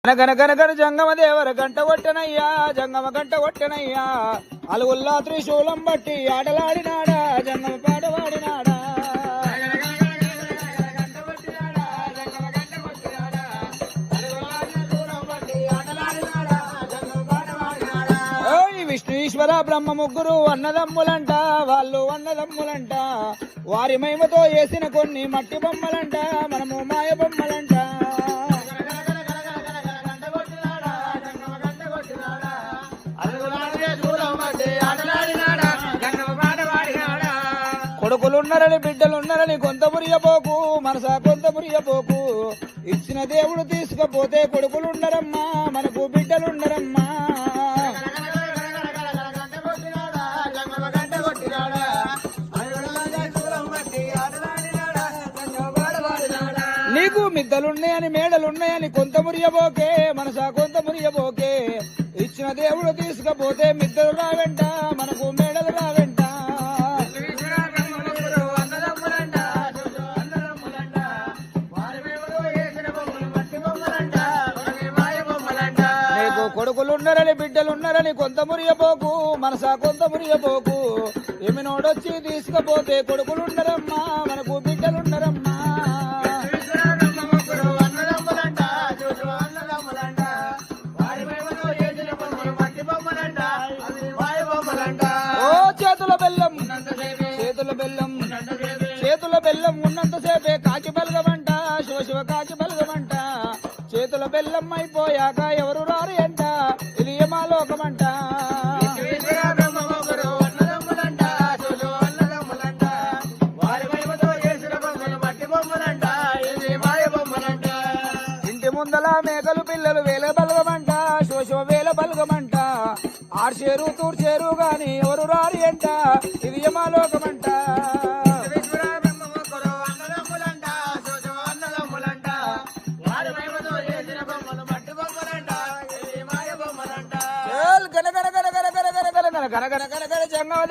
గనగనగన జంగమ దేవర గంట కొట్టనయ్యా జంగమ గంట కొట్టనయ్యా అలుగుల్లా త్రిశూలం బట్టి ఆటలాడినాడా జంగమ పాటవాడినాడా విష్ణు ఈశ్వర బ్రహ్మ ముగ్గురు అన్నదమ్ములంట వాళ్ళు అన్నదమ్ములంట వారి మహిమతో వేసిన కొన్ని మట్టి బొమ్మలంట మనము మాయ బొమ్మలంట కొడుకులున్నారని బిడ్డలున్నారని కొంత మురియబోకు మనసా కొంత మురియబోకు ఇచ్చిన దేవుడు తీసుకపోతే కొడుకులున్నారమ్మా మనకు బిడ్డలున్నారమ్మా నీకు మిద్దలున్నాయని మేడలున్నాయని కొంత మురియబోకే మనసా కొంత మురియబోకే ఇచ్చిన దేవుడు తీసుకపోతే మిద్దలు రావెంట మనకు మేడలు రావెంట కొడుకులున్నారని బిడ్డలున్నారని కొంత మురియబోకు మనసా కొంత మురియబోకు ఏమినోడొచ్చి తీసుకపోతే కొడుకులున్నారమ్మా మనకు బిడ్డలున్నారమ్మా ఓ చేతుల బెల్లం చేతుల బెల్లం చేతుల బెల్లం ఉన్నంతసేపే కాకి బలగమంట శివ కాకి బలగమంట చేతుల బెల్లం అయిపోయాక ఎవరు రారు అంట ఇది ఏమాలోకమంట ఇంటి ముందల మేకలు పిల్లలు వేల బలగమంట శోశ వేల బలగమంట ఆర్చేరు తూర్చేరు గాని ఎవరు రారు అంట ఇది ఏమాలోకమంట గన గన గన గన గన గన గన గన గన గన గన జంగమ